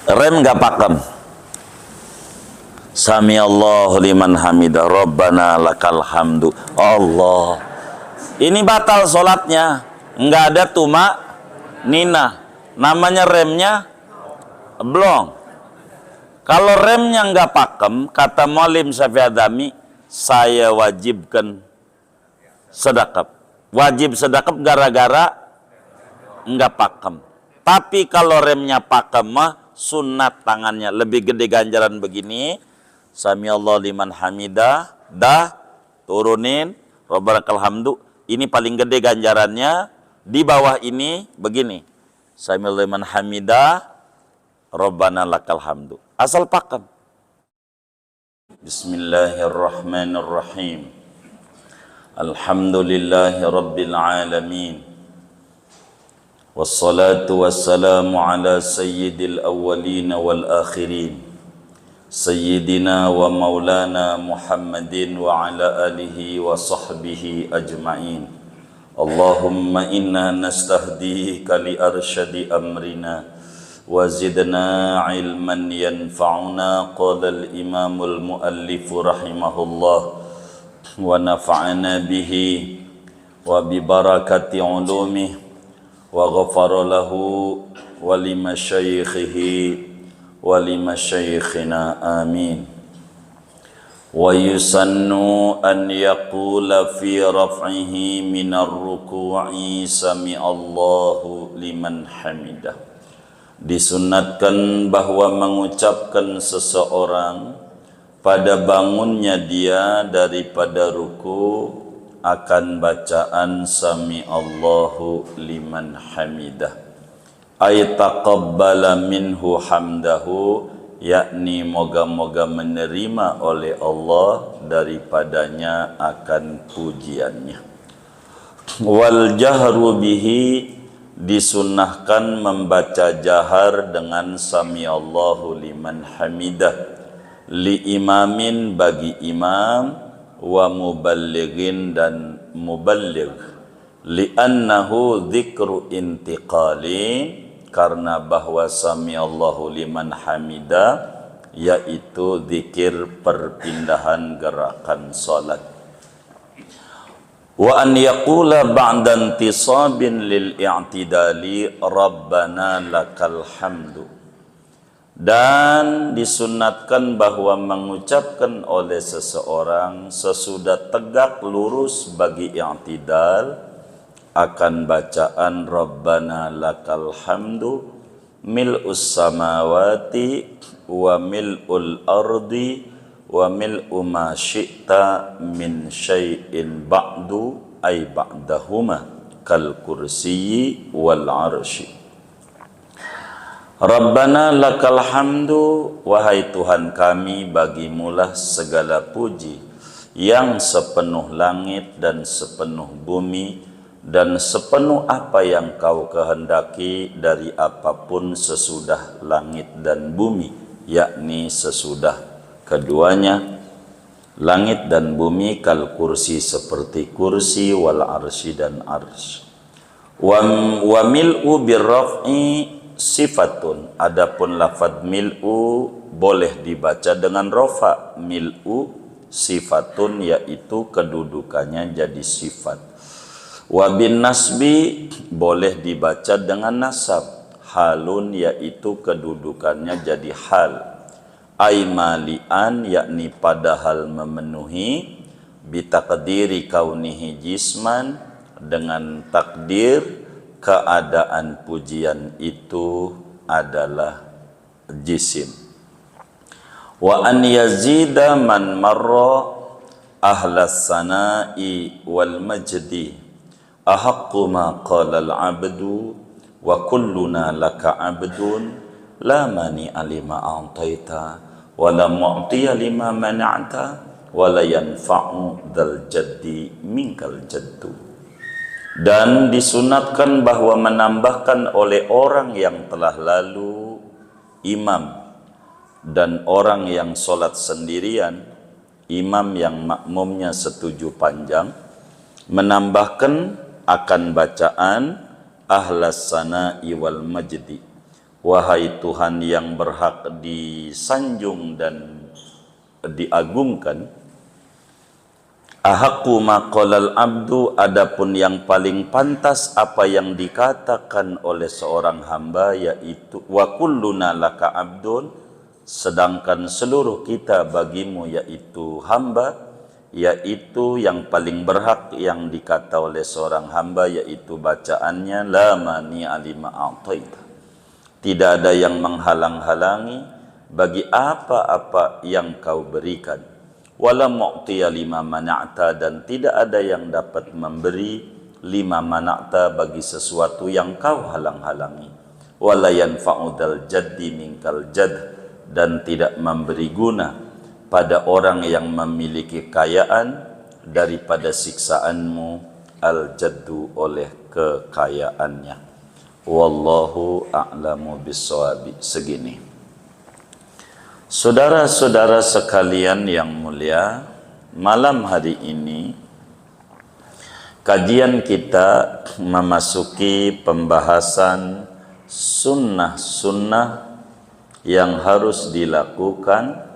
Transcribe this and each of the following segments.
Rem gak pakem. Sami Allahu liman hamidah, Rabbana lakal hamdu. Allah. Ini batal sholatnya. Nggak ada tuma nina. Namanya remnya blong. Kalau remnya nggak pakem, kata Muallim Syafi'i Adami, saya wajibkan sedekap. Wajib sedekap gara-gara nggak pakem. Tapi kalau remnya pakem mah sunat tangannya. Lebih gede ganjaran begini. Sami Allah liman hamidah, dah turunin, Rabbana lakal hamdu. Ini paling gede ganjarannya. Di bawah ini begini. Sami Allah liman hamidah, Rabbana lakal hamdu. Asal pakem. Bismillahirrahmanirrahim. Alhamdulillahi rabbil alamin. Wassalatu wassalamu ala sayyidil awwalin wal akhirin. Sayyidina wa maulana Muhammadin wa ala alihi wa sahbihi ajma'in. Allahumma inna nastahdika li arsyadi amrina wa zidna ilman yanfa'una. Qala al-imamul muallifu rahimahullah wa nafa'ana bihi wa bi barakati ulumih wa ghafara lahu wa limasyaikhihi wa limasyayikhina amin. Wa yusannu an yaqula fi raf'ihi minar ruku'i sami Allahu liman hamidah. Disunatkan bahwa mengucapkan seseorang pada bangunnya dia daripada ruku akan bacaan sami Allahu liman hamidah. Ay taqabbala minhu hamdahu, yakni moga-moga menerima oleh Allah daripadanya akan pujiannya. Wal jahru bihi, disunnahkan membaca jahar dengan sami Allahu liman hamidah li imamin, bagi imam, wa muballighin, dan muballigh, li annahu dzikru intiqalin, karena bahwa sami Allahu liman hamidah yaitu zikir perpindahan gerakan salat. Wa an yaqula ba'da intisabin lil i'tidali Rabbana lakal hamdu. Dan disunatkan bahwa mengucapkan oleh seseorang sesudah tegak lurus bagi i'tidal akan bacaan Rabbana lakal hamdu mil'us samawati wa mil'ul ardi wa mil'u ma syi'ta min syai'in ba'du ay ba'dahuma kal kursiyyi wal arsy. Rabbana lakal hamdu, wahai Tuhan kami, bagimulah segala puji yang sepenuh langit dan sepenuh bumi dan sepenuh apa yang kau kehendaki dari apapun sesudah langit dan bumi, yakni sesudah keduanya. Langit dan bumi kal kursi, seperti kursi, wal arsy, dan arsy. Wa mil'u birraf'i sifatun, adapun lafadz mil'u boleh dibaca dengan rafa. Mil'u sifatun, yaitu kedudukannya jadi sifat. Wa bin nasbi boleh dibaca dengan nasab. Halun, yaitu kedudukannya jadi hal. Ay malian, yakni padahal memenuhi. Bitaqdiri kaunihi jisman, dengan takdir keadaan pujian itu adalah jisim. Wa an yazida man marra ahlas sana'i wal majdi ahaqqu ma qala al-'abdu wa kulluna laka 'abdun la mani alima a'taita wa la mu'tiya lima mana'ta wa la yanfa'u dzal jaddi minkal jaddu. Dan disunatkan bahwa menambahkan oleh orang yang telah lalu, imam, dan orang yang sholat sendirian, imam yang makmumnya setuju panjang, menambahkan akan bacaan ahlas sana'i wal majdi, wahai Tuhan yang berhak disanjung dan diagungkan, ahaqqu ma qalal abdu, adapun yang paling pantas apa yang dikatakan oleh seorang hamba, yaitu wa kulluna laka abdun, sedangkan seluruh kita bagimu yaitu hamba, yaitu yang paling berhak yang dikata oleh seorang hamba yaitu bacaannya la mani'a lima a'taita, tidak ada yang menghalang-halangi bagi apa-apa yang kau berikan, wala mu'tiya lima mana'ta, dan tidak ada yang dapat memberi lima mana'ta bagi sesuatu yang kau halang-halangi, wala yanfa'u dzal jaddi minkal jadd, dan tidak memberi guna pada orang yang memiliki kekayaan daripada siksaanmu al-jaddu oleh kekayaannya. Wallahu a'lamu bis-shawabi. Segini. Saudara-saudara sekalian yang mulia, malam hari ini kajian kita memasuki pembahasan sunnah-sunnah yang harus dilakukan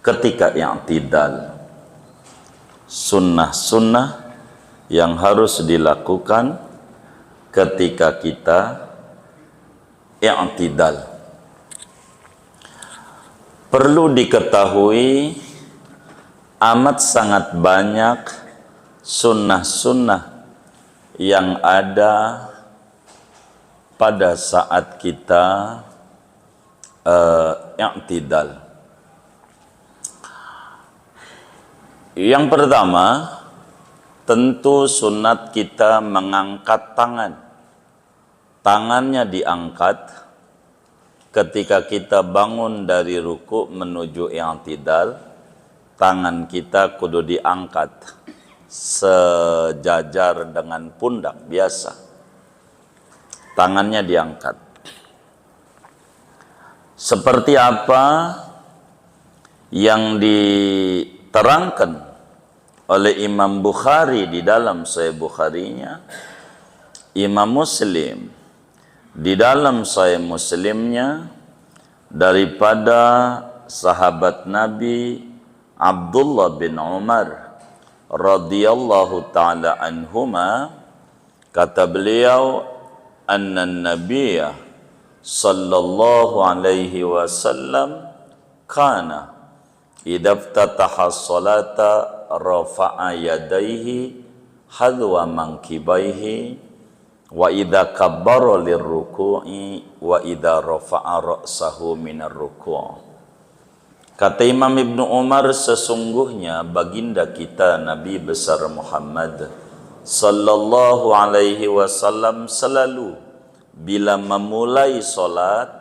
ketika i'tidal. Sunnah-sunnah yang harus dilakukan ketika kita i'tidal. Perlu diketahui amat sangat banyak sunnah-sunnah yang ada pada saat kita i'tidal. Yang pertama, tentu sunat kita mengangkat tangan. Tangannya diangkat ketika kita bangun dari ruku menuju i'tidal. Tangan kita kudu diangkat sejajar dengan pundak biasa. Tangannya diangkat. Seperti apa yang diterangkan oleh Imam Bukhari di dalam Sahih Bukharinya, Imam Muslim di dalam Sahih Muslimnya daripada sahabat Nabi Abdullah bin Umar radhiyallahu taala anhuma, kata beliau, anna nabiyya sallallahu alaihi wasallam kana idza iftataha as-salata rafa'a yadayhi hadwa mankibaihi wa idza kabbara lirruku'i wa idza rafa'a ra'sahu minar ruku'. Kata Imam Ibnu Umar, sesungguhnya baginda kita Nabi besar Muhammad sallallahu alaihi wasallam selalu bila memulai salat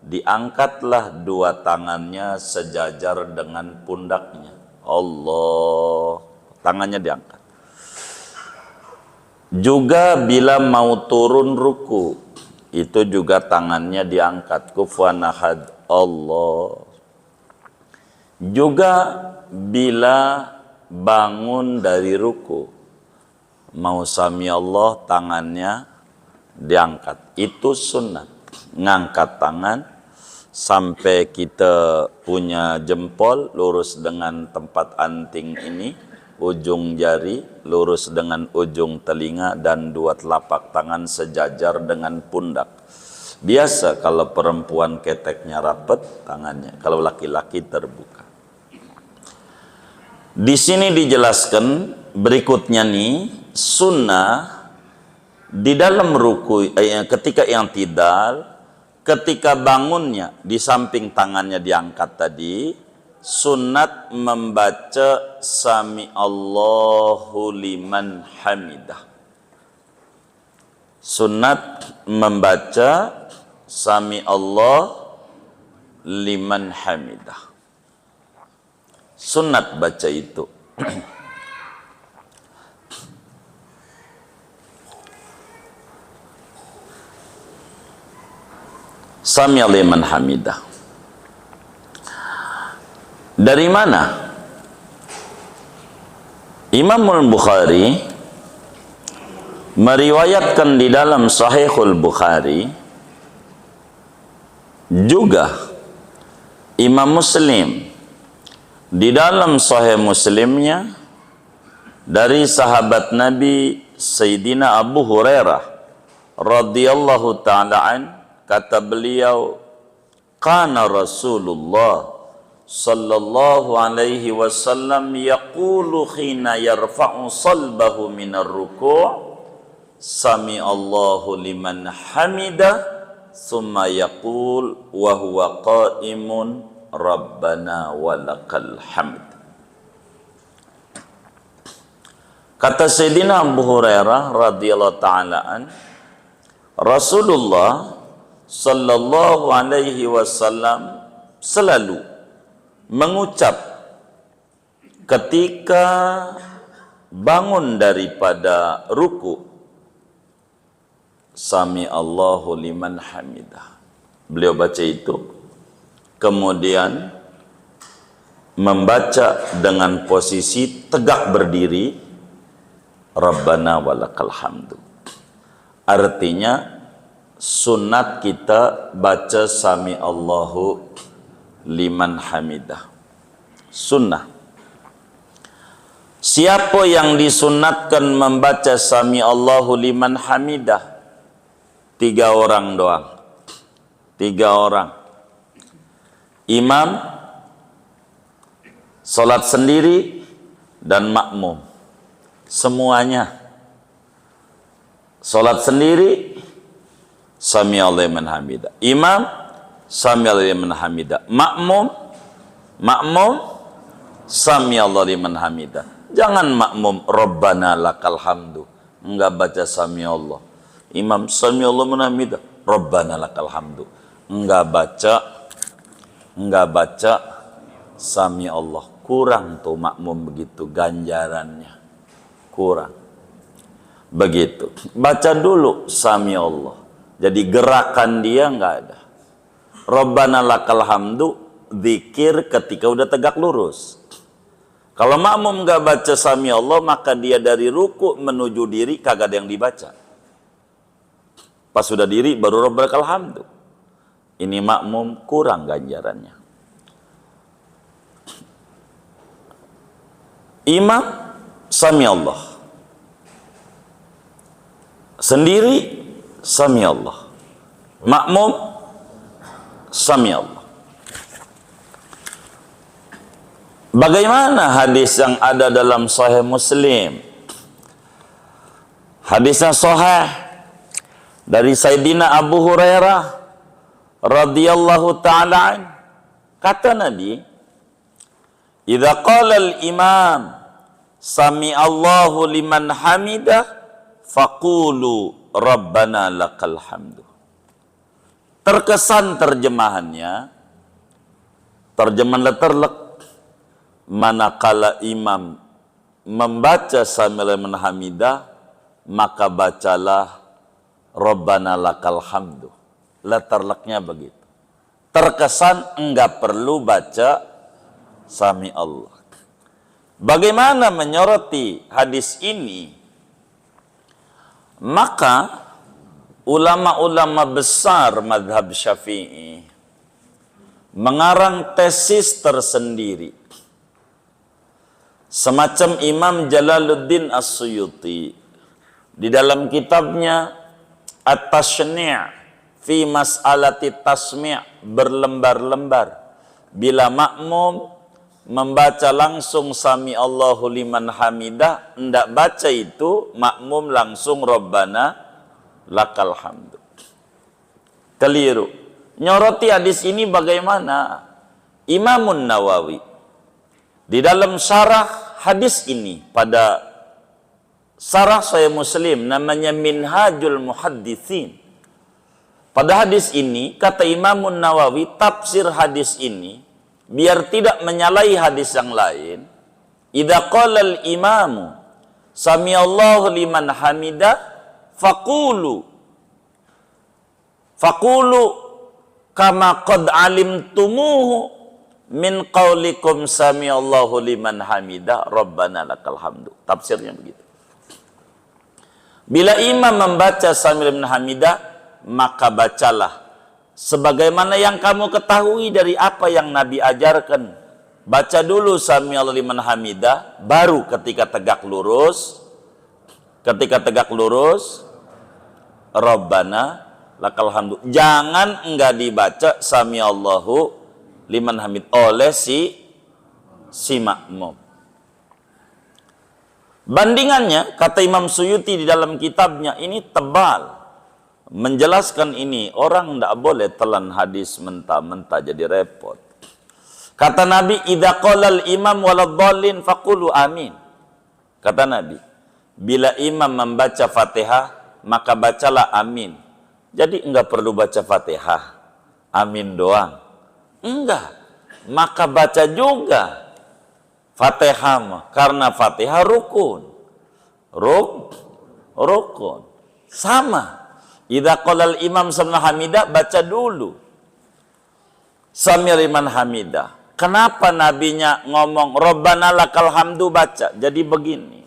diangkatlah dua tangannya sejajar dengan pundaknya. Allah, tangannya diangkat. Juga bila mau turun ruku, itu juga tangannya diangkat. Kufuwan ahad, Allah. Juga bila bangun dari ruku, mau sami Allah, tangannya diangkat. Itu sunnah. Ngangkat tangan sampai kita punya jempol lurus dengan tempat anting ini, ujung jari lurus dengan ujung telinga, dan dua telapak tangan sejajar dengan pundak. Biasa kalau perempuan keteknya rapat tangannya, kalau laki-laki terbuka. Di sini dijelaskan berikutnya nih, sunnah di dalam ruku ketika i'tidal, ketika bangunnya di samping tangannya diangkat tadi, sunat membaca sami Allahu liman hamidah. Sunat membaca sami Allah liman hamidah. Sunat baca itu. Sami Allah liman hamidah. Dari mana? Imam Al-Bukhari meriwayatkan di dalam Sahihul Bukhari Juga Imam Muslim di dalam Sahih Muslimnya dari sahabat Nabi Sayyidina Abu Hurairah radhiyallahu ta'ala an, kata beliau, kana Rasulullah sallallahu alaihi wasallam yaqulu khina yarfa'u salbahu minar ruku' sami Allahu liman hamidah summa yaqul wa huwa qa'imun rabbana walakal hamd. Kata Sayyidina Abu Hurairah radhiyallahu ta'ala an, Rasulullah sallallahu alaihi wasallam selalu mengucap ketika bangun daripada ruku, sami Allahu liman hamidah. Beliau baca itu, kemudian membaca dengan posisi tegak berdiri, Rabbana walakal hamdu. Artinya sunat kita baca sami Allahu liman hamidah, sunnah. Siapa yang disunatkan membaca sami Allahu liman hamidah? 3 orang doang. 3 orang. Imam, salat sendiri, dan makmum. Semuanya. Salat sendiri, sami Allahu liman hamidah. Imam, sami Allahu liman hamidah. Makmum, sami Allahu liman hamidah. Jangan makmum Rabbana lakal hamdu, enggak baca sami Allah. Imam sami Allah liman hamidah, Rabbana lakal hamdu, enggak baca sami Allah. Kurang tuh makmum begitu, ganjarannya kurang. Begitu, baca dulu sami Allah, jadi gerakan dia enggak ada. Rabbana lakal hamdu zikir ketika udah tegak lurus. Kalau makmum enggak baca sami Allah, maka dia dari ruku menuju diri kagak ada yang dibaca. Pas sudah diri baru Rabbana lakal hamdu. Ini makmum kurang ganjarannya. Imam sami Allah, sendiri sami Allah, makmum sami Allah. Bagaimana hadis yang ada dalam Sahih Muslim? Hadisnya sahih dari Sayyidina Abu Hurairah radhiyallahu ta'ala an, kata Nabi, idza qala al-imam sami Allahu liman hamidah faqulu rabbana lakal hamdu. Terkesan terjemahannya, terjemahan letterlek, manakala imam membaca sami Allahu liman hamidah, maka bacalah Rabbana lakal hamdu. Letterleknya begitu. Terkesan enggak perlu baca sami Allah. Bagaimana menyoroti hadis ini? Maka ulama-ulama besar madhab Syafi'i mengarang tesis tersendiri. Semacam Imam Jalaluddin As-Suyuti di dalam kitabnya At-Tashni' fi mas'alati tasmi' berlembar-lembar. Bila makmum membaca langsung sami Allahu liman hamidah, hendak baca itu makmum langsung Rabbana lakal hamdu. Keliru. Nyoroti hadis ini bagaimana? Imamun Nawawi di dalam syarah hadis ini, pada syarah Sahih Muslim namanya Minhajul Muhadditsin. Pada hadis ini kata Imamun Nawawi, tafsir hadis ini biar tidak menyalahi hadis yang lain, idza qala al-imamu sami Allahu liman hamidah faqulu kama qad alimtumuhu min qaulikum sami Allahu liman hamidah Rabbana lakal hamdu. Tafsirnya begitu. Bila imam membaca sami liman hamidah, maka bacalah sebagaimana yang kamu ketahui dari apa yang Nabi ajarkan. Baca dulu Sami'allahu liman hamidah, baru ketika tegak lurus, Rabbana lakal hamdu. Jangan enggak dibaca Sami'allahu liman hamid oleh si makmum. Bandingannya, kata Imam Suyuti di dalam kitabnya, ini tebal. Menjelaskan ini, orang tidak boleh telan hadis mentah-mentah jadi repot. Kata Nabi, idza qalal imam waladhdallin faqulu amin. Kata Nabi, bila imam membaca Fatihah, maka bacalah amin. Jadi enggak perlu baca Fatihah, amin doang. Enggak, maka baca juga Fatihah, karena Fatihah rukun. Rukun. Sama. Idza qalal imam sami'a hamidah, baca dulu Sami'a liman hamidah. Kenapa nabinya ngomong Rabbana lakal hamdu, baca? Jadi begini.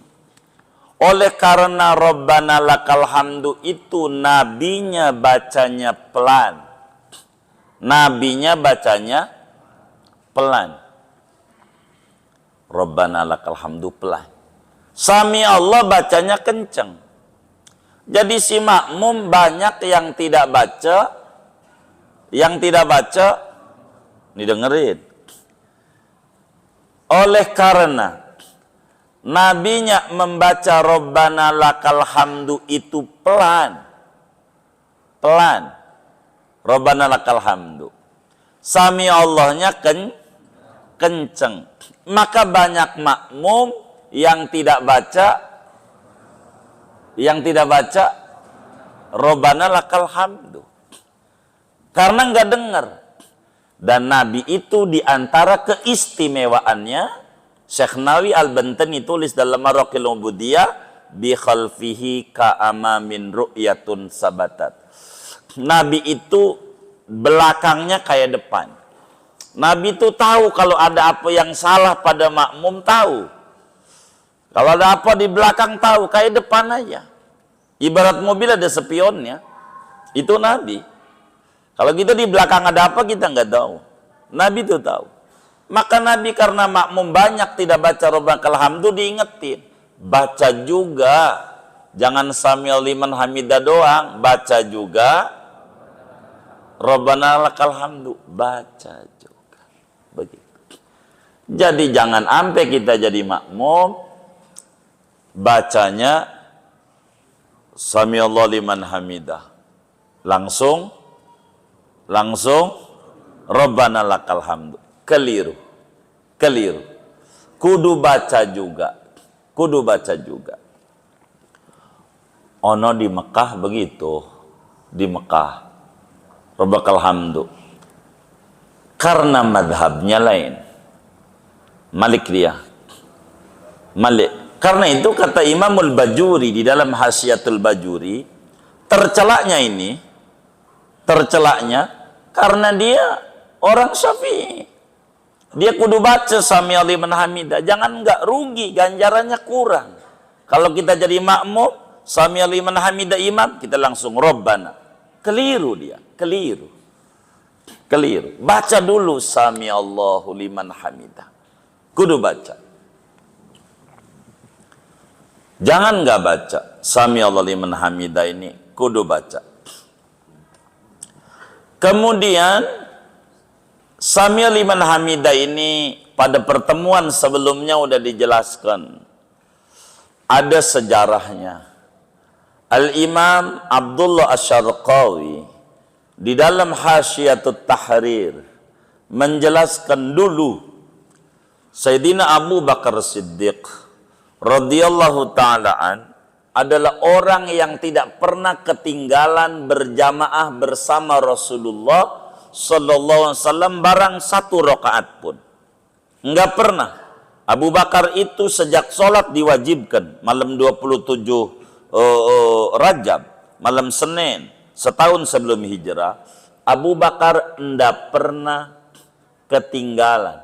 Oleh karena Rabbana lakal hamdu itu nabinya bacanya pelan. Nabinya bacanya pelan. Rabbana lakal hamdu pelan. Sami Allah bacanya kenceng. Jadi si makmum banyak yang tidak baca, ini dengerin. Oleh karena nabinya membaca Rabbana lakal hamdu itu pelan. Rabbana lakal hamdu. Sami Allahnya kenceng. Maka banyak makmum yang tidak baca Rabbana lakal hamdu. Karena enggak dengar. Dan Nabi itu diantara keistimewaannya, Syekh Nawawi Al-Bantani tulis dalam Maraqil Ubudiyah, bi khalfihi ka'amamin ru'yatun sabatat. Nabi itu belakangnya kayak depan. Nabi itu tahu kalau ada apa yang salah pada makmum, tahu. Kalau ada apa di belakang, tahu. Kayak depan aja. Ibarat mobil ada spionnya. Itu Nabi. Kalau kita di belakang ada apa, kita nggak tahu. Nabi itu tahu. Maka Nabi karena makmum banyak tidak baca Rabbana lakal hamdu, diingetin. Baca juga. Jangan Sami'allahu liman hamidah doang. Baca juga Rabbana lakal hamdu. Baca juga. Begitu. Jadi jangan sampai kita jadi makmum, bacanya Sami'allahu liman hamidah. Langsung Rabbana lakal hamdu. Keliru. Kudu baca juga. Ono di Mekah begitu. Di Mekah Rabbana lakal hamdu. Karena madhabnya lain. Malik. Karena itu kata Imamul Bajuri di dalam Hasyiatul Bajuri, tercelaknya karena dia orang Syafi'i. Dia kudu baca Sami'allahu liman hamidah. Jangan enggak rugi, ganjarannya kurang. Kalau kita jadi makmum, Sami'allahu liman hamidah imam, kita langsung Rabbana. Keliru dia, keliru. Baca dulu Sami'allahu liman hamidah. Kudu baca. Jangan enggak baca Sami'allahu liman hamidah ini, kudu baca. Kemudian Sami'allahu liman hamidah ini pada pertemuan sebelumnya sudah dijelaskan. Ada sejarahnya. Al-Imam Abdullah Asy-Syarqawi di dalam Hasyiyatut Tahrir menjelaskan dulu Sayyidina Abu Bakar Siddiq radhiyallahu ta'ala an adalah orang yang tidak pernah ketinggalan berjamaah bersama Rasulullah sallallahu alaihi wasallam barang satu rakaat pun. Enggak pernah. Abu Bakar itu sejak sholat diwajibkan malam 27 Rajab, malam Senin, setahun sebelum hijrah, Abu Bakar enggak pernah ketinggalan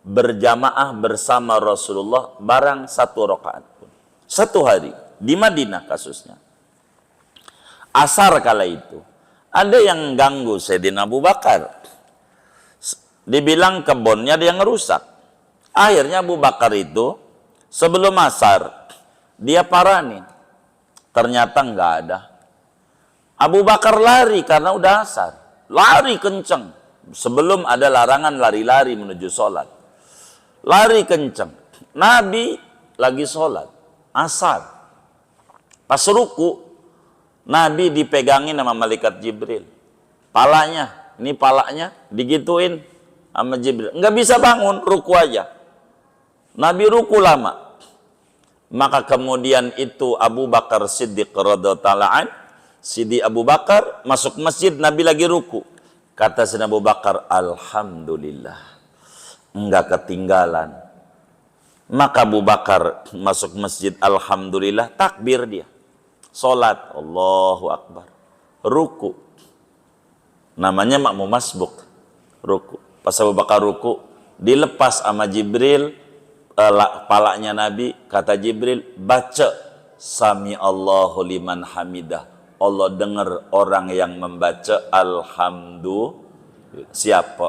berjamaah bersama Rasulullah barang satu rakaat pun. Satu hari. Di Madinah kasusnya. Asar kala itu. Ada yang ganggu Sayyidina Abu Bakar. Dibilang kebunnya dia yang rusak. Akhirnya Abu Bakar itu sebelum asar dia paranin. Ternyata nggak ada. Abu Bakar lari karena udah asar. Lari kenceng. Sebelum ada larangan lari-lari menuju sholat. Lari kenceng. Nabi lagi sholat. Asar. Pas ruku, Nabi dipegangin sama malaikat Jibril. Palanya, ini palanya digituin sama Jibril. Nggak bisa bangun, ruku aja. Nabi ruku lama. Maka kemudian itu Abu Bakar Siddiq radhiyallahu anhu, Sidi Abu Bakar masuk masjid, Nabi lagi ruku. Kata Sayyidina Abu Bakar, alhamdulillah, enggak ketinggalan. Maka Abu Bakar masuk masjid, alhamdulillah, takbir dia. Salat, Allahu Akbar. Ruku. Namanya makmum masbuk. Ruku. Pas Abu Bakar ruku, dilepas sama Jibril palanya Nabi. Kata Jibril, baca Sami Allahu liman hamidah. Allah dengar orang yang membaca alhamdulillah. Siapa?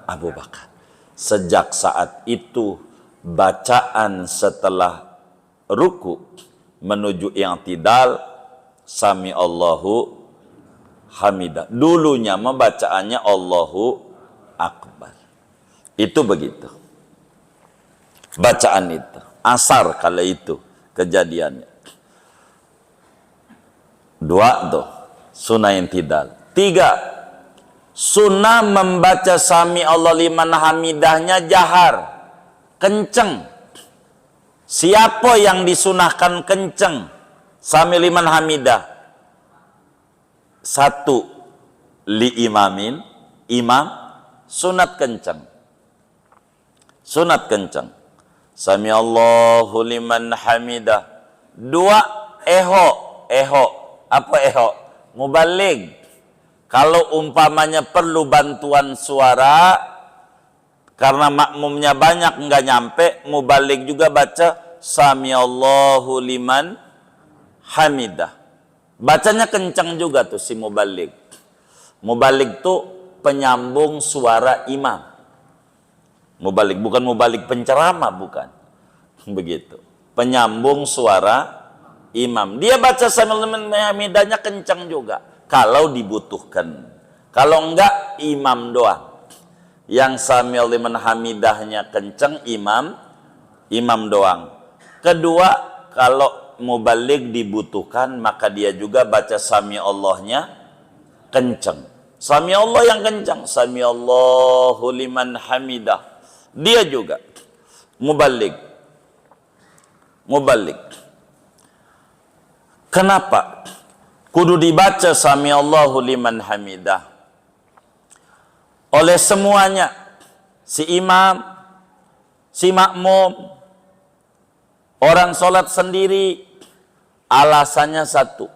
Abu Bakar. Sejak saat itu bacaan setelah ruku menuju i'tidal Sami Allahu hamidah. Dulunya membacaannya Allahu Akbar. Itu begitu. Bacaan itu. Asar kala itu kejadiannya. Dua tuh. Sunnah i'tidal. Tiga. Sunnah membaca Sami Allah liman hamidahnya jahar. Kenceng. Siapa yang disunahkan kenceng? Sami liman hamidah. Satu, li imamin, imam, sunat kenceng. Sunat kenceng. Sami Allahu liman hamidah. Dua, eho. Eho. Apa eho? Mubalig. Kalau umpamanya perlu bantuan suara, karena makmumnya banyak nggak nyampe, mubalig juga baca Sami Allahu liman hamidah. Bacanya kencang juga tuh si mubalig. Mubalig tuh penyambung suara imam. Mubalig bukan mubalig penceramah, bukan. Begitu. Penyambung suara imam. Dia baca Sami Allahu liman hamidahnya kencang juga kalau dibutuhkan. Kalau enggak, imam doang. Yang Sami Allahu liman hamidahnya kencang, imam doang. Kedua, kalau mubalig dibutuhkan, maka dia juga baca Sami Allahnya kencang. Sami Allah yang kencang, Sami Allahu liman hamidah. Dia juga mubalig. Mubalig. Kenapa? Kudu dibaca Sami Allahu liman hamidah oleh semuanya, si imam, si makmum, orang sholat sendiri. Alasannya satu,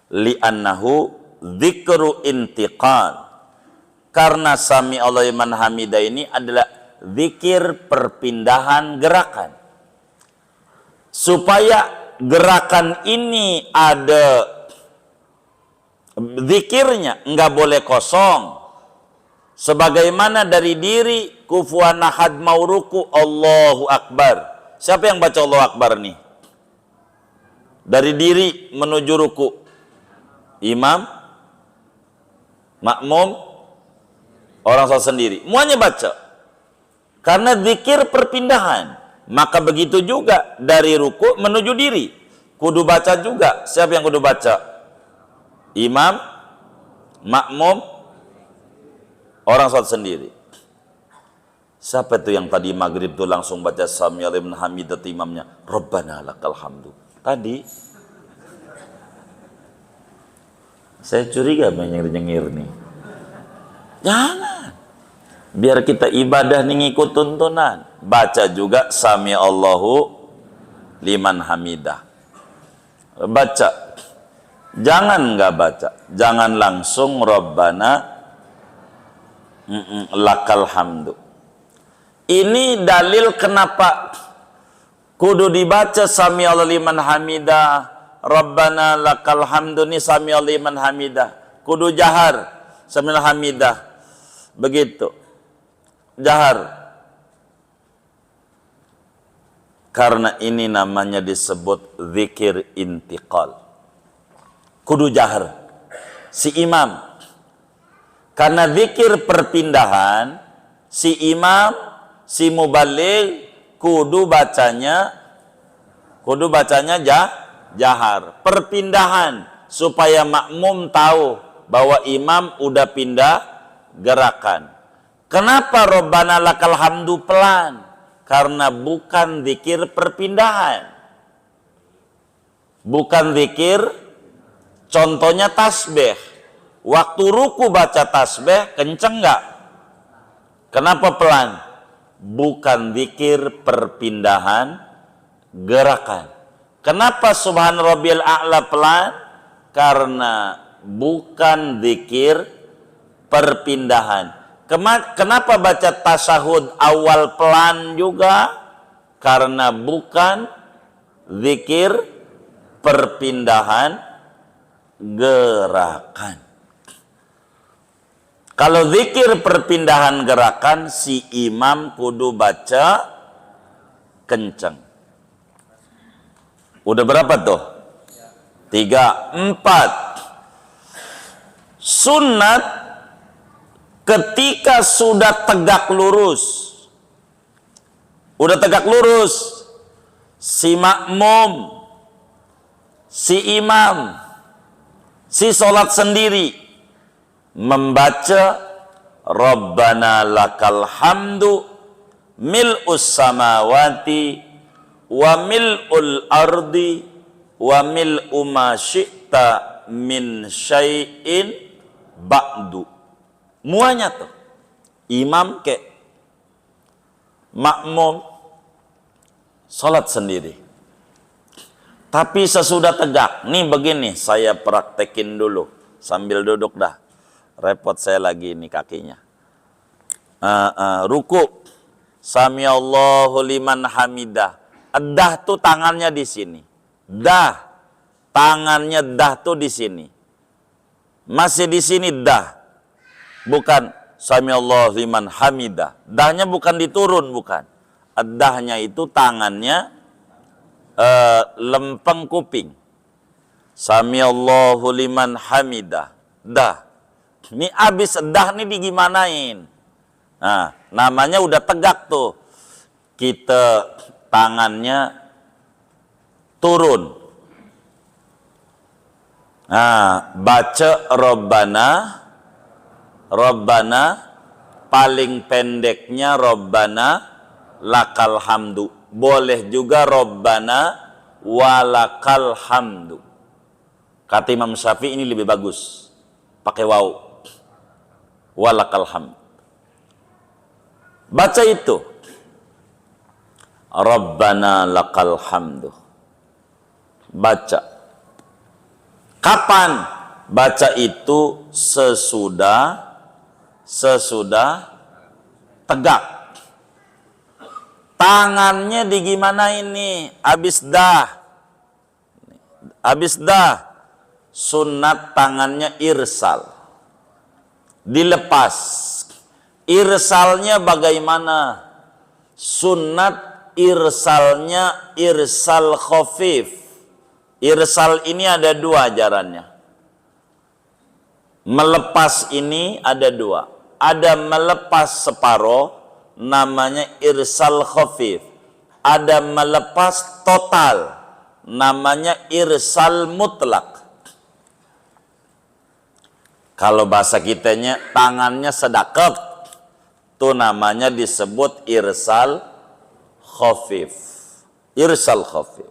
li'annahu dzikru intiqal, karena Sami Allahu liman hamidah ini adalah zikir perpindahan gerakan. Supaya gerakan ini ada zikirnya, enggak boleh kosong. Sebagaimana dari diri kufuwan ahad mau ruku, Allahu Akbar. Siapa yang baca Allahu Akbar nih? Dari diri menuju ruku. Imam, makmum, orang sholat sendiri. Semuanya baca. Karena zikir perpindahan. Maka begitu juga dari ruku menuju diri. Kudu baca juga. Siapa yang kudu baca? Imam, makmum, orang sholat sendiri. Siapa itu yang tadi maghrib tuh langsung baca Sami Allahu liman hamidah imamnya? Rabbana lakal hamdu. Tadi saya curiga nyengir-nyengir nih. Jangan. Biar kita ibadah nih ngikut tuntunan. Baca juga Sami Allahu liman hamidah. Baca. Jangan nggak baca. Jangan langsung Rabbana lakal hamdu. Ini dalil kenapa kudu dibaca Sami Allahu liman hamidah, Rabbana lakal hamdu, ni Sami Allahu liman hamidah. kudu jahar sambil hamidah. Begitu. Jahar. Karena ini namanya disebut zikir intiqal. Kudu jahar si imam. Karena zikir perpindahan, si imam, si mubaligh kudu bacanya jahar. Perpindahan supaya makmum tahu bahwa imam udah pindah gerakan. Kenapa Rabbana lakal hamdu pelan? Karena bukan zikir perpindahan. Bukan zikir, contohnya tasbih. Waktu ruku baca tasbih, kenceng nggak? Kenapa pelan? Bukan zikir perpindahan gerakan. Kenapa subhan rabbiyal a'la pelan? Karena bukan zikir perpindahan. Kenapa baca tasyahud awal pelan juga? Karena bukan zikir perpindahan gerakan. Kalau zikir perpindahan gerakan, si imam kudu baca kenceng. Udah berapa tuh? 3, 4. Sunat ketika sudah tegak lurus, udah tegak lurus, si makmum, si imam, si sholat sendiri membaca Rabbana lakal hamdu mil'us samawati wa mil'ul ardi wa mil'u ma syi'ta min syai'in ba'du. Muanya tuh, imam ke makmum sholat sendiri. Tapi sesudah tegak, nih begini, saya praktekin dulu sambil duduk dah. Repot saya lagi nih kakinya. Ruku, sami Allahu liman hamidah. Dah tuh tangannya di sini. Dah, tangannya dah tuh di sini. Masih di sini dah. Bukan sami Allahu liman hamidah. Dahnya bukan diturun, bukan. Dahnya itu tangannya lempeng kuping. Sami Allahu liman hamidah. Dah. Ini abis dah nih digimanain. Nah, namanya udah tegak tuh. Kita tangannya turun. Nah, baca Rabbana paling pendeknya Rabbana lakal hamdu. Boleh juga Rabbana walakal hamdu. Kata Imam Syafi'i ini lebih bagus. Pakai waw. Walakal hamdu. Baca itu. Rabbana lakal hamdu. Baca. Kapan? Baca itu sesudah tegak. Tangannya digimana ini? Habis dah. Sunat tangannya irsal. Dilepas. Irsalnya bagaimana? Sunat irsalnya irsal khafif. Irsal ini ada 2 ajarannya. Melepas ini ada 2. Ada melepas separuh, namanya irsal khafif. Ada melepas total, namanya irsal mutlak. Kalau bahasa kitanya tangannya sedekap, itu namanya disebut irsal khafif. Irsal khafif.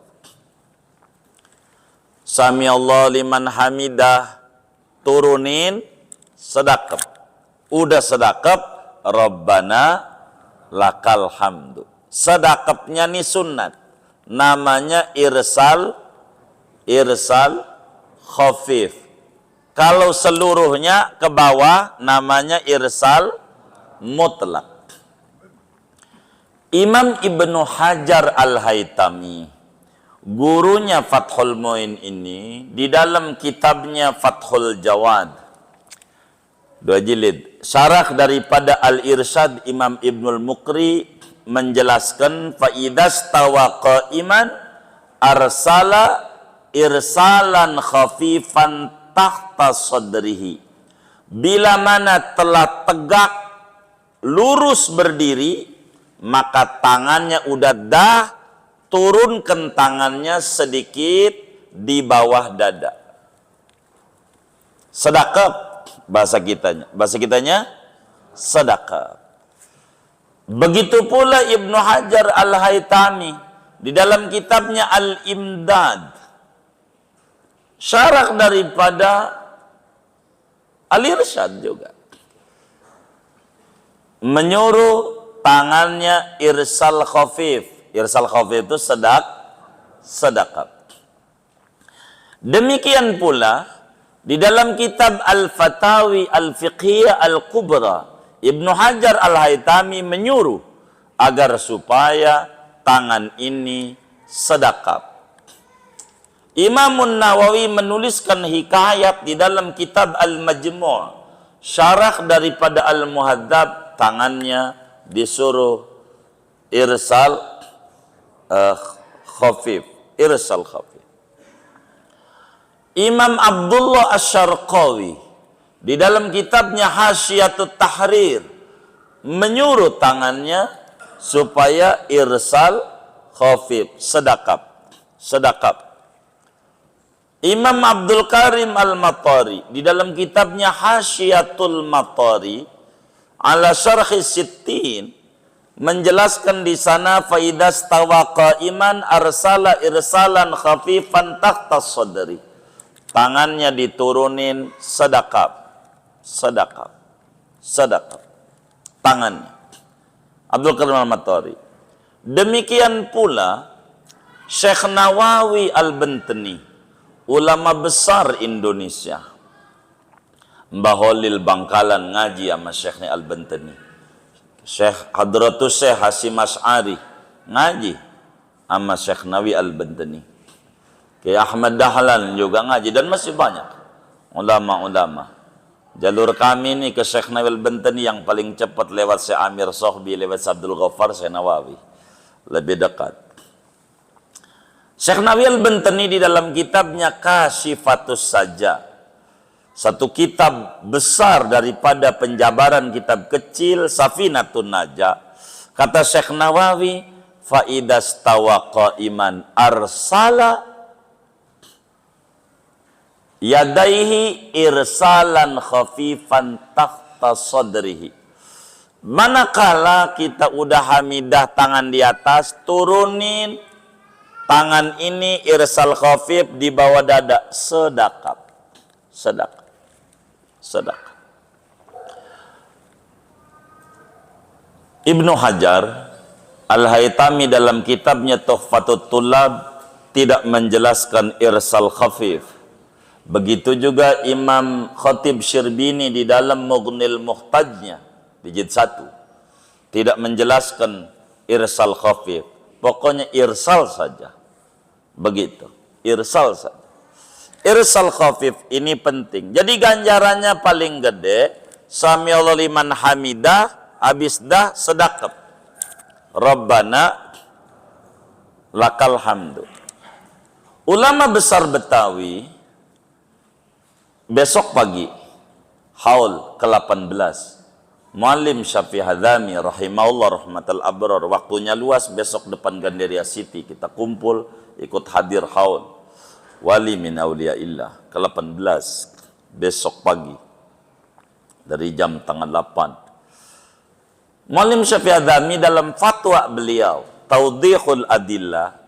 Sami Allah liman hamidah, turunin sedekap. Udah sedekap, Rabbana lakal hamdu. Sedekapnya nih sunat. Namanya irsal khafif. Kalau seluruhnya ke bawah namanya irsal mutlak. Imam Ibnu Hajar Al-Haytami, gurunya Fathul Muin ini, di dalam kitabnya Fathul Jawad, 2 jilid. Syarah daripada Al-Irsyad Imam Ibnul Muqri menjelaskan faidas tawa qa'iman arsala irsalan khafifan tahta sadrihi. Bila mana telah tegak lurus berdiri, maka tangannya udah turunkan tangannya sedikit di bawah dada. Sedekap bahasa kitanya sedekap. Begitu pula Ibnu Hajar Al-Haytami di dalam kitabnya Al-Imdad, syarah daripada Al-Irsyad juga menyuruh tangannya irsal khafif. Irsal khafif itu sedekap. Demikian pula di dalam kitab Al-Fatawi Al-Fiqhiyah Al-Kubra, Ibnu Hajar Al-Haytami menyuruh agar supaya tangan ini sedekap. Imam Nawawi menuliskan hikayat di dalam kitab Al-Majmu', syarah daripada Al-Muhadzab, tangannya disuruh irsal khafif, irsal khafif. Imam Abdullah Asy-Syarqawi di dalam kitabnya Hasyiyatut Tahrir menyuruh tangannya supaya irsal khafif, sedekap. Imam Abdul Karim Al-Matari di dalam kitabnya Hasyiatul Matari ala Syarhi Sittin menjelaskan di sana faidas tawa qa'iman arsala irsalan khafifan tahta sadri. Tangannya diturunin sedekap. Tangannya. Abdul Karim Al-Matari. Demikian pula Syekh Nawawi Al-Bantani, ulama besar Indonesia. Mbah Holil Bangkalan ngaji sama Syekh Al-Bantani. Syekh Hadratus Syekh Hasyim Asy'ari ngaji sama Syekh Nawawi Al-Bantani. Kiai Ahmad Dahlan juga ngaji, dan masih banyak ulama-ulama. Jalur kami ini ke Syekh Nawawi Al-Bantani yang paling cepat lewat Syekh Amir Sohbi, lewat Abdul Ghaffar, Syekh Nawawi. Lebih dekat. Syekh Nawawi Al-Bantani di dalam kitabnya Kasyifatus Saja, satu kitab besar daripada penjabaran kitab kecil Safinatun Najah, kata Syekh Nawawi, faidas tawa qa'iman arsala yadaihi irsalan khafifan tahta sadrihi. Manakala kita udah hamidah tangan di atas, turunin tangan ini irsal khafif di bawah dada, sedekap. Ibnu Hajar Al-Haytami dalam kitabnya Tuhfatut Tullab tidak menjelaskan irsal khafif. Begitu juga Imam Khatib Syirbini di dalam Mughnil Muhtajnya di jilid 1 tidak menjelaskan irsal khafif. Pokoknya irsal saja. Begitu, irsal saja. Irsal khafif ini penting. Jadi ganjarannya paling gede, sami'allahu liman hamidah, habis dah sedekap. Rabbana lakal hamdu. Ulama besar Betawi besok pagi haul ke-18, Muallim Syafi'i Hadzami rahimahullah rahmatal abrar, waktunya luas, besok depan Gandaria City kita kumpul ikut hadir haul wali min auliyaillah ke-18 besok pagi dari jam tengah 8. Muallim Syafi'i Hadzami dalam fatwa beliau Taudhihul Adillah,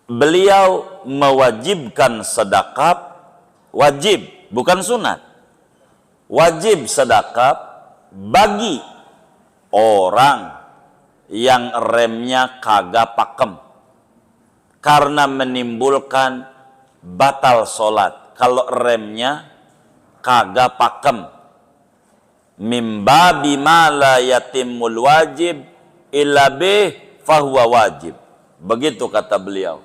beliau mewajibkan sedekap, wajib bukan sunat, wajib sedekap bagi orang yang remnya kagak pakem karena menimbulkan batal sholat. Kalau remnya kagak pakem, mimbabi ma la yatimul wajib illa bih fahuwa wajib, begitu kata beliau.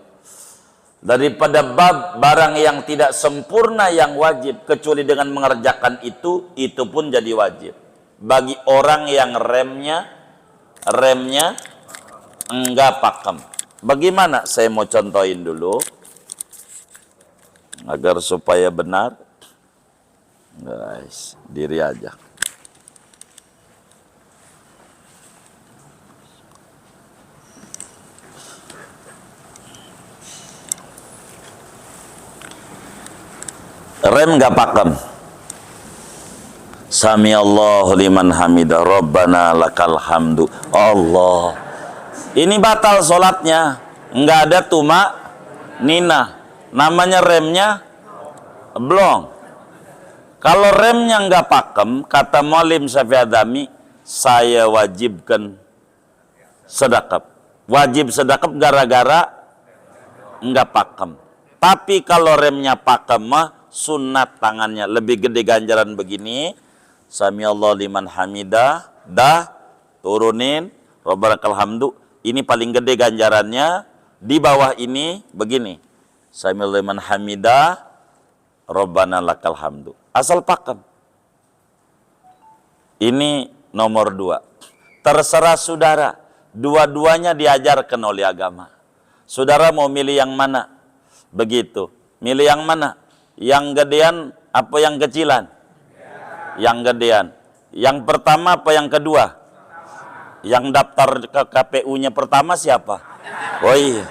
daripada bab barang yang tidak sempurna yang wajib, kecuali dengan mengerjakan itu pun jadi wajib bagi orang yang remnya enggak pakem. Bagaimana? Saya mau contohin dulu agar supaya benar. Guys, diri aja. Rem nggak pakem. Sami Allahu liman hamidah, Rabbana lakal hamdu. Allah. Ini batal sholatnya. Nggak ada tuma nina. Namanya remnya blong. Kalau remnya nggak pakem, kata Muallim Syafi'i Adami, saya wajibkan sedekap. Wajib sedekap gara-gara nggak pakem. Tapi kalau remnya pakem mah sunat tangannya, lebih gede ganjaran begini. Sami Allah liman hamidah, dah turunin Rabbana lakal hamdu. Ini paling gede ganjarannya. Di bawah ini begini, Sami Allah liman hamidah, Rabbana lakal hamdu. Asal pakem. Ini nomor 2. Terserah saudara, dua-duanya diajarkan oleh agama. Saudara mau milih yang mana? Begitu. Milih yang mana? Yang gedean apa yang kecilan? Yang gedean. Yang pertama apa yang kedua? Yang daftar ke KPU-nya pertama siapa? Oh iya.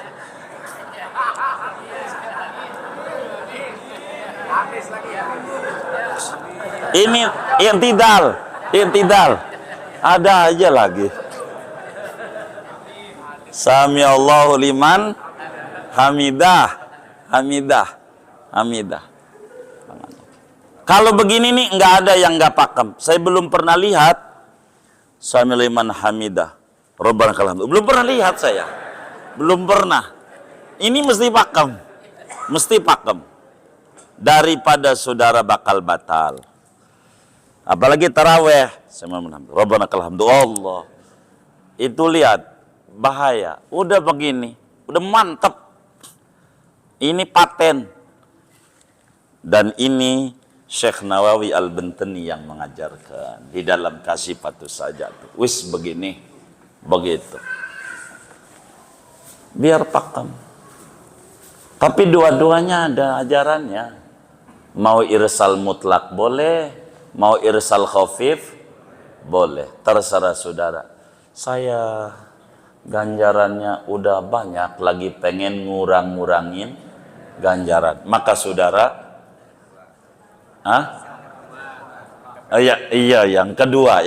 Ini intidal. Ada aja lagi. Sami Allahu liman hamidah. Kalau begini nih nggak ada yang nggak pakem. Saya belum pernah lihat Sami liman hamidah, Rabbana lakal hamdu. Belum pernah lihat saya. Belum pernah. Ini mesti pakem. Daripada saudara bakal batal. Apalagi taraweh, Rabbana lakal hamdu. Allah. Itu lihat bahaya. Udah begini, udah mantep. Ini paten. Dan ini Syekh Nawawi Al-Bantani yang mengajarkan di dalam Kasifatus Sajad. Wis begini, begitu. Biar pakem. Tapi dua-duanya ada ajarannya. Mau irsal mutlak boleh, mau irsal khafif boleh. Terserah saudara. Saya ganjarannya udah banyak, lagi pengen ngurang-ngurangin ganjaran. Maka saudara, iya, yang kedua.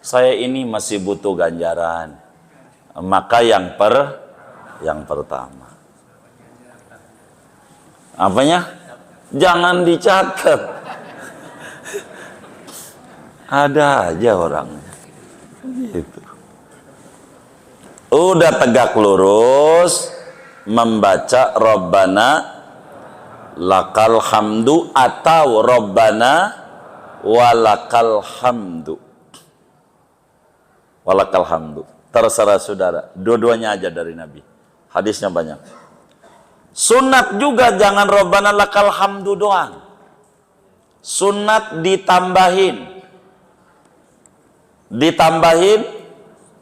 Saya ini masih butuh ganjaran. Maka yang pertama. Apanya? Jangan dicatat. Ada aja orangnya. Gitu. Udah tegak lurus membaca Rabbana lakal hamdu atau Rabbana walakal hamdu. Walakal hamdu. Terserah saudara. Dua-duanya aja dari Nabi. Hadisnya banyak. Sunat juga jangan Rabbana lakal hamdu doang. Sunat ditambahin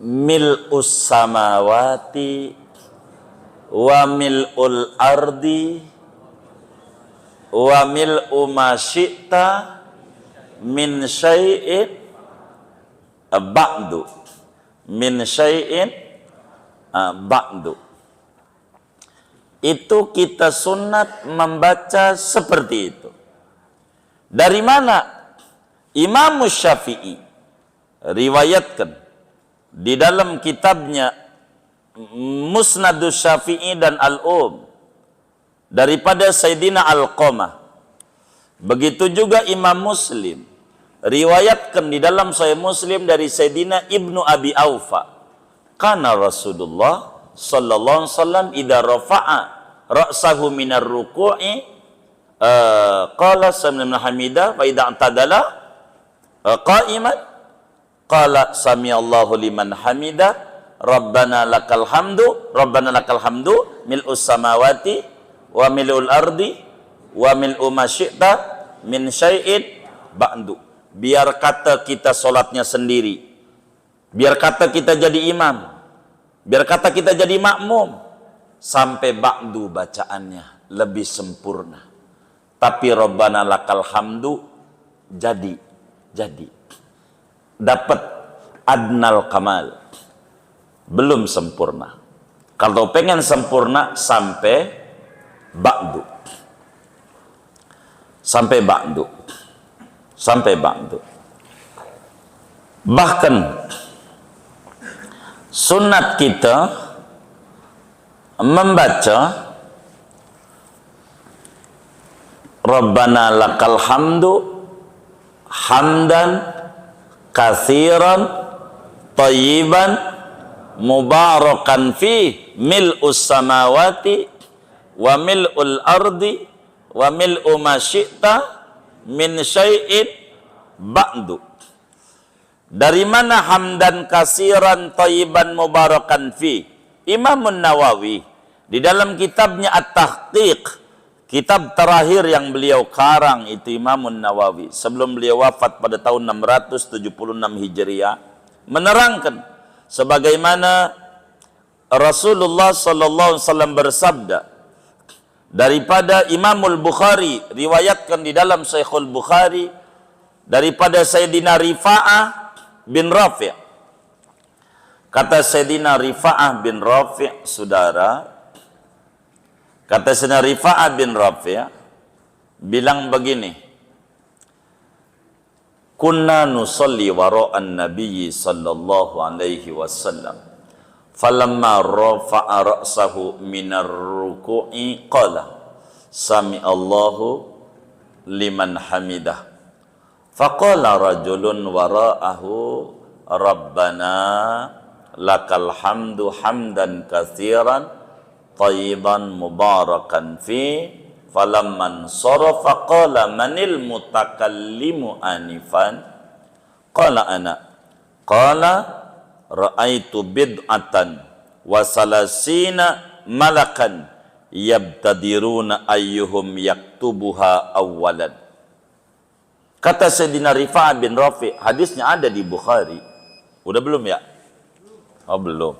mil'us samawati wa mil'ul ardi wa mil'u ma syi'ta min syai'in ba'du. Min syai'in ba'du. Itu kita sunat membaca seperti itu. Dari mana? Imam Syafi'i riwayatkan di dalam kitabnya Musnadus Syafi'i dan daripada Sayyidina Alqamah. Begitu juga Imam Muslim riwayatkan di dalam Sahih Muslim dari Sayyidina Ibnu Abi Aufa. Kana Rasulullah sallallahu alaihi wasallam idza rafa'a ra'sahu minar ruku'i qala sami'na hamidah wa idza i'tadala qa'iman qala sami'allahu liman hamidah Rabbana lakal hamdu mil'us samawati wa mil'ul ardi wa mil'u ma syi'ta min syai'in ba'du. Biar kata kita solatnya sendiri, biar kata kita jadi imam, biar kata kita jadi makmum, sampai ba'du bacaannya lebih sempurna. Tapi Rabbana lakal hamdu jadi dapat adnal kamal, belum sempurna. Kalau pengen sempurna sampai ba'du, sampai ba'du, sampai ba'du. Bahkan sunat kita membaca Rabbana lakal hamdu hamdan katsiran thayyiban mubarakan fi mil'us samawati wa mil'ul ardi wa mil'u ma syi'ta min syai'in ba'du. Dari mana hamdan katsiran thayyiban mubarakan fi? Imam Nawawi di dalam kitabnya At-Tahqiq, kitab terakhir yang beliau karang itu Imam Nawawi sebelum beliau wafat pada tahun 676 Hijriah, menerangkan sebagaimana Rasulullah sallallahu alaihi wasallam bersabda daripada Imamul Bukhari, riwayatkan di dalam Sahihul Bukhari daripada Sayyidina Rifa'ah bin Rafi'. Kata Sayyidina Rifa'ah bin Rafi', saudara, kata Sayyidina Rifa'ah bin Rafi' bilang begini, kunna nusalli wara'an nabiyyi sallallahu alaihi wasallam falamma rafa'a ra'sahu minar ruku'i qala sami Allahu liman hamidah faqala rajulun wara'ahu rabbana lakal hamdu hamdan katsiran thayyiban mubarakan fi falamman sarafa qala manil mutakallimu anifan qala ana qala ra'aitu bid'atan wa salasina malakan yabtadiruna ayyuhum yaktubuha awwalan. Kata Sayyidina Rifa'ah bin Rafi', hadisnya ada di Bukhari. Udah belum ya? Oh belum.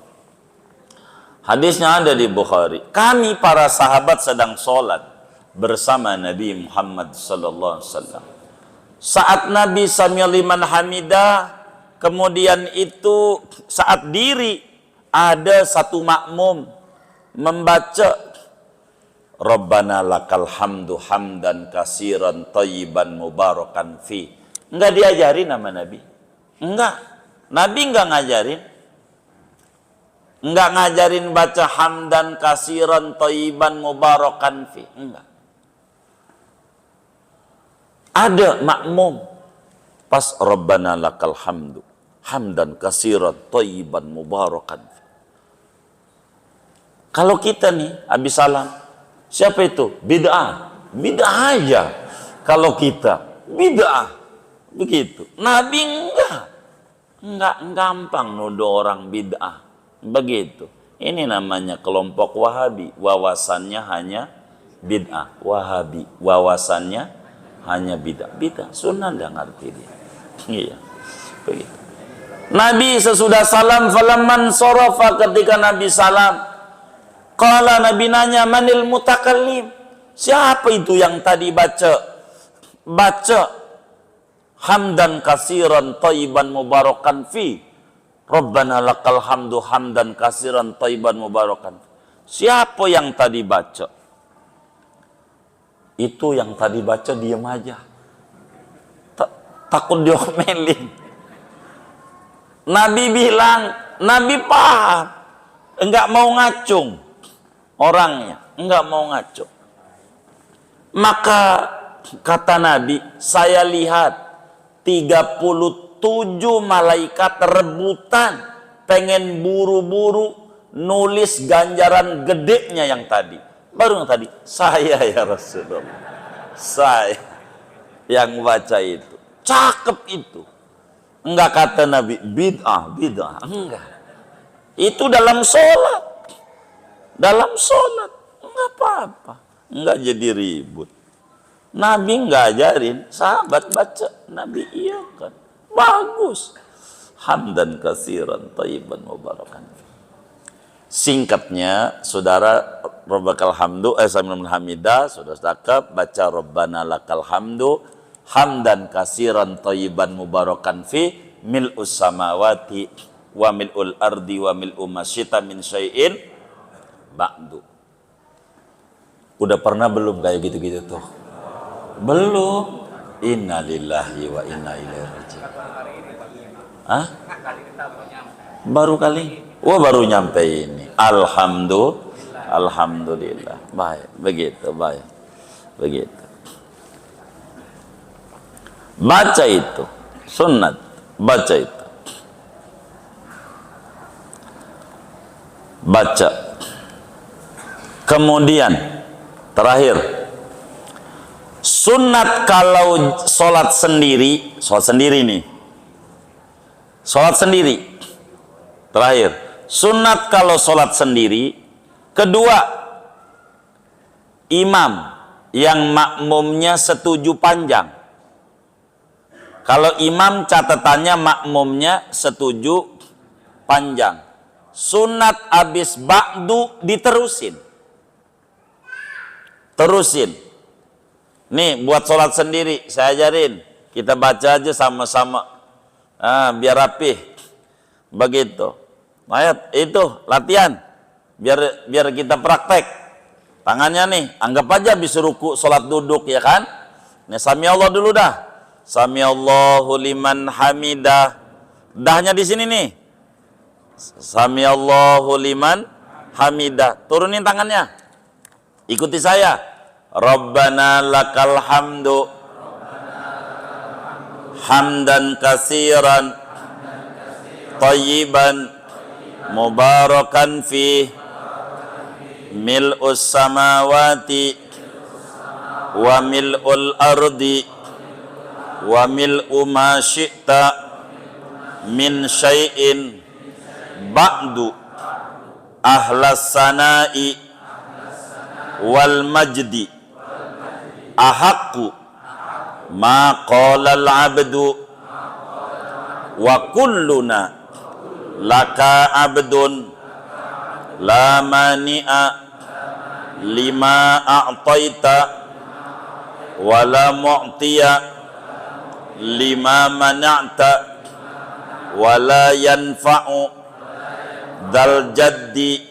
Hadisnya ada di Bukhari. Kami para sahabat sedang sholat bersama Nabi Muhammad sallallahu alaihi wasallam. Saat Nabi sami liman hamidah, kemudian itu saat diri ada satu makmum membaca Rabbana lakal hamdu hamdan katsiran thayyiban mubarakan fi. Enggak diajarin nama Nabi. Enggak. Nabi enggak ngajarin. Enggak ngajarin baca hamdan katsiran thayyiban mubarakan fi. Enggak. Ada makmum pas Rabbana lakal hamdu hamdan katsiran thayyiban mubarakan fi. Kalau kita nih habis salam, siapa itu? Bid'ah. Bid'ah aja. Kalau kita bid'ah begitu. Nabi enggak gampang nuduh orang bid'ah. Begitu. Ini namanya kelompok Wahabi. Wawasannya hanya bid'ah. Wahabi. Wawasannya hanya bid'ah. Bid'ah. Sunnah enggak ngerti dia. Iya. Begitu. Nabi sesudah salam falamman sarafa, ketika Nabi salam, qala, Nabi nanya, manil mutakallim? Siapa itu yang tadi baca hamdan katsiran thayyiban mubarakan fi? Rabbana lakal hamdu hamdan katsiran thayyiban mubarakan. Siapa yang tadi baca? Itu yang tadi baca diam aja. Takut diomelin. Nabi bilang, Nabi paham, enggak mau ngacung orangnya, enggak mau ngacung. Maka kata Nabi, saya lihat 37 malaikat rebutan pengen buru-buru nulis ganjaran gedenya yang tadi. Baru yang tadi, saya ya Rasulullah, saya yang baca itu. Cakep itu. Enggak kata Nabi bid'ah, enggak. Itu dalam sholat. dalam sholat. Nggak apa-apa, nggak jadi ribut. Nabi nggak ajarin, sahabat baca, Nabi iya kan, bagus. Hamdan katsiran thayyiban mubarakan. Singkatnya, saudara, rabbakal hamdu, sami'an hamidah, sudah cakap, baca rabbana lakal hamdu, hamdan katsiran thayyiban mubarakan fi mil'us samawati wa mil'ul ardi wa mil'u masyita min syai'in ba'du. Udah pernah belum kayak gitu-gitu tuh? Belum. Innalillahi wa inna ilaihi raji'un. Hah? Baru kali? Wah, baru nyampe ini. Alhamdulillah. Baik, begitu, baik. Begitu. Baca itu, sunnat. Baca itu. Baca. Kemudian terakhir, sunat kalau sholat sendiri nih, sholat sendiri. Terakhir, sunat kalau sholat sendiri. Kedua, imam yang makmumnya setuju panjang. Kalau imam catatannya makmumnya setuju panjang. Sunat abis ba'du diterusin. Terusin. Nih buat sholat sendiri, saya ajarin. Kita baca aja sama-sama. Biar rapih. Begitu. Ayat itu latihan. Biar kita praktek. Tangannya nih, anggap aja habis ruku sholat duduk ya kan. Nih sami Allah dulu dah. Sami Allahu liman hamidah. Dahnya di sini nih. Sami Allahu liman hamidah. Turunin tangannya. Ikuti saya. Rabbana lakal hamdu hamdan katsiran thayyiban mubarakan fi mil'us samawati wa mil'ul ardi wa mil'u ma syi'ta min syai'in ba'du ahlas sana'i wal majdi ahaqqu ma qala al abdu wa kulluna laka abdun la mani'a lima a'taita wa la mu'tiya lima mana'ta wa la yanfa'u dal jaddi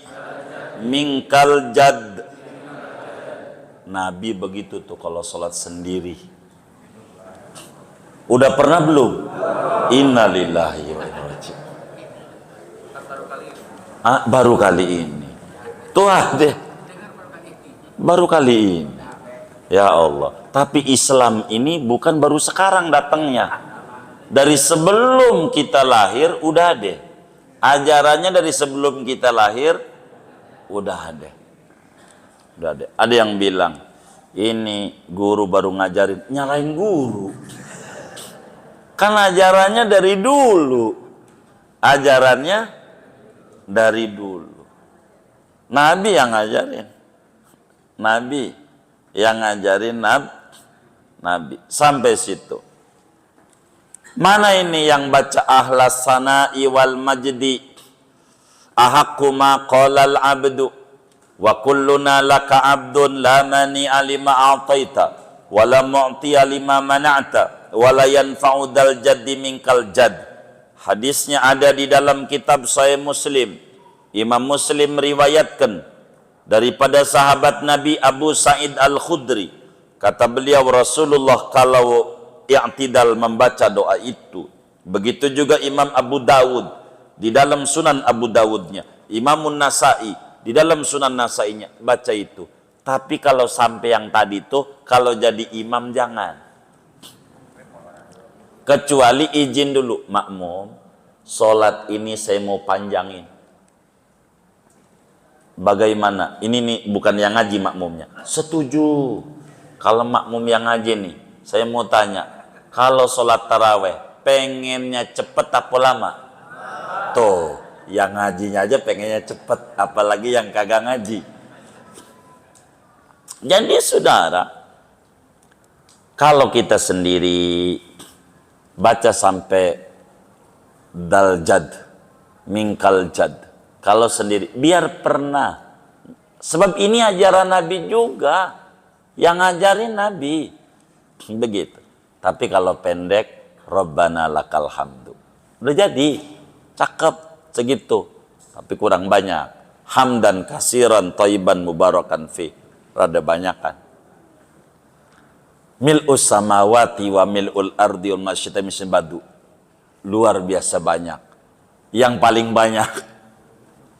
minkal jadd. Nabi begitu tuh kalau sholat sendiri. Udah pernah belum? Innalillahi wa inna ilaihi raji'un. Baru kali ini. Tuh deh. Baru kali ini. Ya Allah. Tapi Islam ini bukan baru sekarang datangnya. Dari sebelum kita lahir udah deh. Ajarannya dari sebelum kita lahir udah ada. Udah ada. Ada yang bilang ini guru baru ngajarin, nyalain guru. Kan ajarannya dari dulu. Ajarannya dari dulu. Nabi yang ngajarin. Nabi yang ngajarin Nabi. Sampai situ. Mana ini yang baca ahlas sana'i wal majdi ahaqqu ma qalal abdu wa kulluna laka abdun la mani'a lima a'taita wa la mu'tiya lima mana'ta wa la yanfa'u dal jaddi minkal jadd. Hadisnya ada di dalam kitab Sahih Muslim. Imam Muslim meriwayatkan daripada sahabat Nabi Abu Sa'id Al-Khudri. Kata beliau, Rasulullah kalau i'tidal membaca doa itu. Begitu juga Imam Abu Dawud di dalam Sunan Abu Dawudnya, Imamun Nasa'i di dalam Sunan Nasainya baca itu. Tapi kalau sampai yang tadi tuh, kalau jadi imam jangan. Kecuali izin dulu, makmum, sholat ini saya mau panjangin. Bagaimana? Ini nih bukan yang ngaji makmumnya. Setuju. Kalau makmum yang ngaji nih, saya mau tanya, kalau sholat taraweh pengennya cepet apa lama? Tuh, Yang ngajinya aja pengennya cepet, apalagi yang kagak ngaji. Jadi saudara, kalau kita sendiri baca sampai daljad, mingkal jad, kalau sendiri biar pernah. Sebab ini ajaran Nabi juga, yang ngajarin Nabi begitu. Tapi kalau pendek, Rabbana lakal hamdu, udah jadi, cakep segitu. Tapi kurang banyak. Hamdan kasiran thayyiban mubarakan fi, rada banyakan. Mil'us samawati wa mil'ul ardi wal masyita misbadu, luar biasa banyak. Yang paling banyak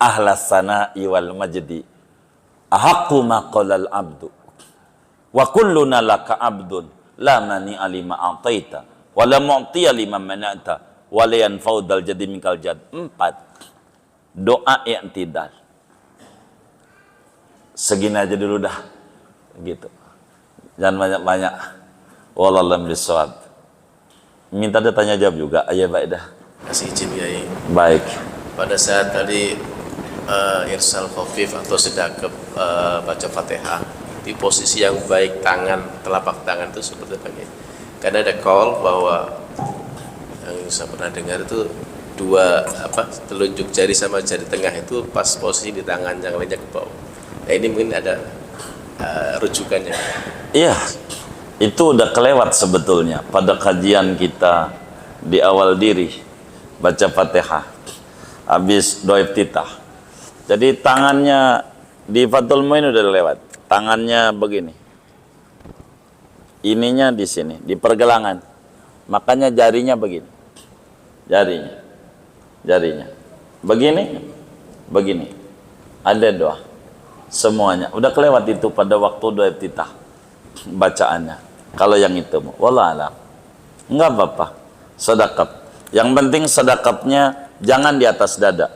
ahlas sana'i wal majdi, ahaqqu ma qalal abdu wa kulluna laka abdun la mani alima a'taita wa la mu'tiya liman mana'ta wa la yanfa'u dal jadi minkal jad. 4 doa i'tidal. Segini aja dulu dah gitu, jangan banyak-banyak. Wallahualam bisawab. Minta dia tanya jawab juga. Ayah baik dah. Kasih izin Kiai. Baik. Pada saat tadi irsal khafif atau sedekap baca Fatihah di posisi yang baik, tangan, telapak tangan itu seperti apa Kiai? Karena ada call bahwa yang saya pernah dengar itu dua telunjuk jari sama jari tengah itu pas posisi di tangan, yang lainnya ke bawah. Nah ini mungkin ada rujukannya. Iya. Itu udah kelewat sebetulnya pada kajian kita di awal diri baca Fatihah habis doa iftitah. Jadi tangannya di Fathul Muin udah lewat. Tangannya begini. Ininya di sini, di pergelangan. Makanya jarinya begini. Jarinya. Begini. Ada doa. Semuanya udah kelewat itu pada waktu doa iftitah bacaannya. Kalau yang itu, wallah alam, enggak apa-apa, sedekap. Yang penting sedekapnya jangan di atas dada.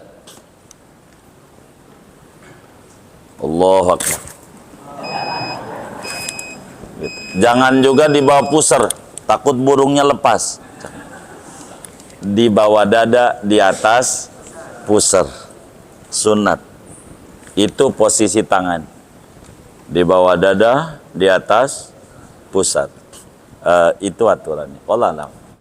Allahu Akbar. Gitu. Jangan juga di bawah pusar, takut burungnya lepas. Di bawah dada, di atas pusar. Sunat. Itu posisi tangan. Di bawah dada, di atas pusat. Itu aturannya. Wallah alam.